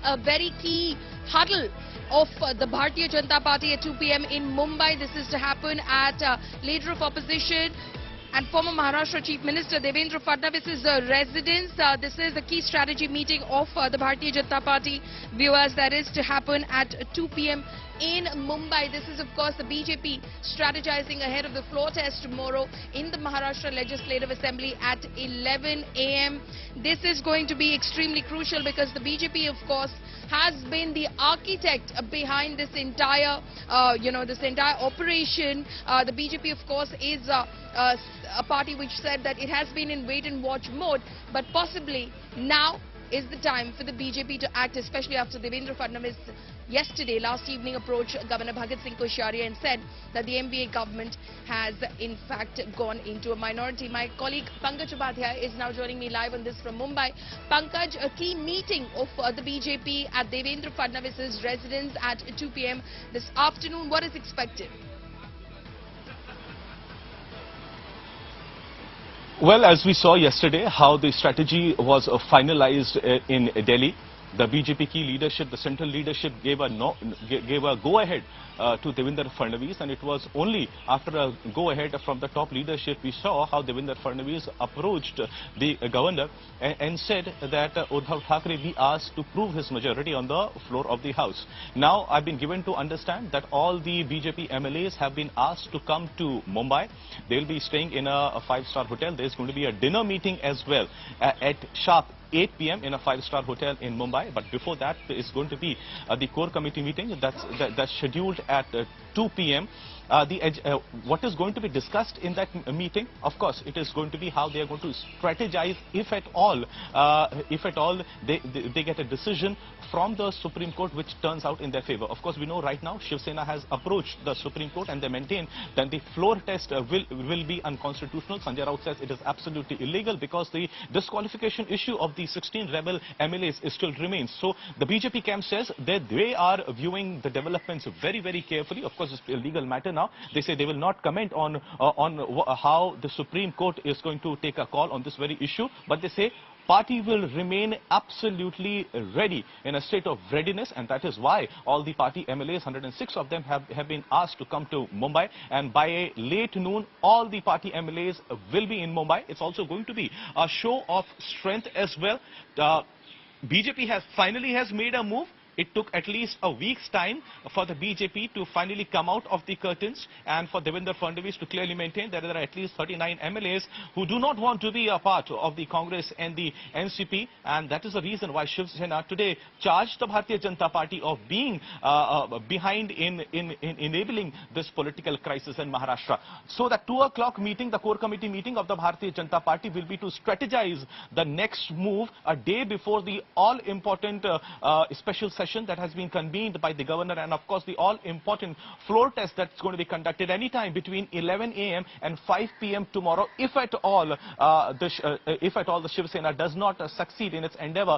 a very key huddle of the Bharatiya Janata Party at 2 p.m. in Mumbai. This is to happen at leader of opposition and former Maharashtra Chief Minister Devendra Fadnavis' residence. This is the key strategy meeting of the Bharatiya Janata Party. Viewers, that is to happen at 2 p.m. in Mumbai. This is, of course, the BJP strategizing ahead of the floor test tomorrow in the Maharashtra Legislative Assembly at 11 a.m. This is going to be extremely crucial because the BJP, of course, has been the architect behind this entire, this entire operation. The BJP, of course, is a party which said that it has been in wait-and-watch mode, but possibly now is the time for the BJP to act, especially after Devendra Fadnavis last evening approached Governor Bhagat Singh Koshyari and said that the MBA government has in fact gone into a minority. My colleague Pankaj Upadhyay is now joining me live on this from Mumbai. Pankaj, a key meeting of the BJP at Devendra Fadnavis' residence at 2 p.m. this afternoon. What is expected? Well, as we saw yesterday, how the strategy was finalized in Delhi. The BJP key leadership, the central leadership gave a go-ahead to Devendra Fadnavis, and it was only after a go-ahead from the top leadership we saw how Devendra Fadnavis approached the governor and said that Uddhav Thackeray be asked to prove his majority on the floor of the house. Now, I've been given to understand that all the BJP MLAs have been asked to come to Mumbai. They'll be staying in a five-star hotel. There's going to be a dinner meeting as well at sharp 8 p.m. in a five-star hotel in Mumbai. But before that, there is going to be the core committee meeting that's scheduled at 2 p.m. What is going to be discussed in that meeting? Of course, it is going to be how they are going to strategize, if at all they get a decision from the Supreme Court which turns out in their favor. Of course, we know right now Shiv Sena has approached the Supreme Court and they maintain that the floor test will be unconstitutional. Sanjay Raut says it is absolutely illegal because the disqualification issue of the 16 rebel MLAs still remains. So the BJP camp says that they are viewing the developments very, very carefully. Of course, it's a legal matter now. They say they will not comment on how the Supreme Court is going to take a call on this very issue, but they say party will remain absolutely ready, in a state of readiness, and that is why all the party MLAs, 106 of them, have been asked to come to Mumbai, and by late noon all the party MLAs will be in Mumbai. It's also going to be a show of strength as well. BJP finally has made a move. It took at least a week's time for the BJP to finally come out of the curtains and for Devendra Fadnavis to clearly maintain that there are at least 39 MLAs who do not want to be a part of the Congress and the NCP, and that is the reason why Shiv Sena today charged the Bharatiya Janata Party of being behind in enabling this political crisis in Maharashtra. So the 2 o'clock meeting, the core committee meeting of the Bharatiya Janata Party, will be to strategize the next move a day before the all-important special session that has been convened by the governor, and of course the all-important floor test that's going to be conducted anytime between 11 a.m. and 5 p.m. tomorrow, if at all the Shiv Sena does not succeed in its endeavor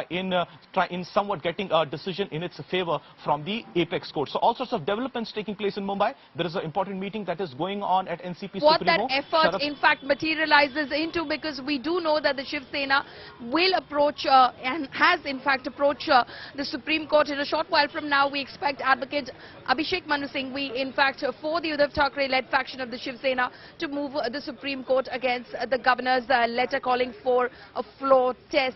in somewhat getting a decision in its favor from the apex court. So all sorts of developments taking place in Mumbai. There is an important meeting that is going on at NCP what Supremo. That effort in fact materializes into, because we do know that the Shiv Sena will approach and has in fact approached the Supreme Court. In a short while from now, we expect Advocate Abhishek Manu Singhvi, in fact, for the Uddhav Thackeray-led faction of the Shiv Sena, to move the Supreme Court against the governor's letter calling for a floor test.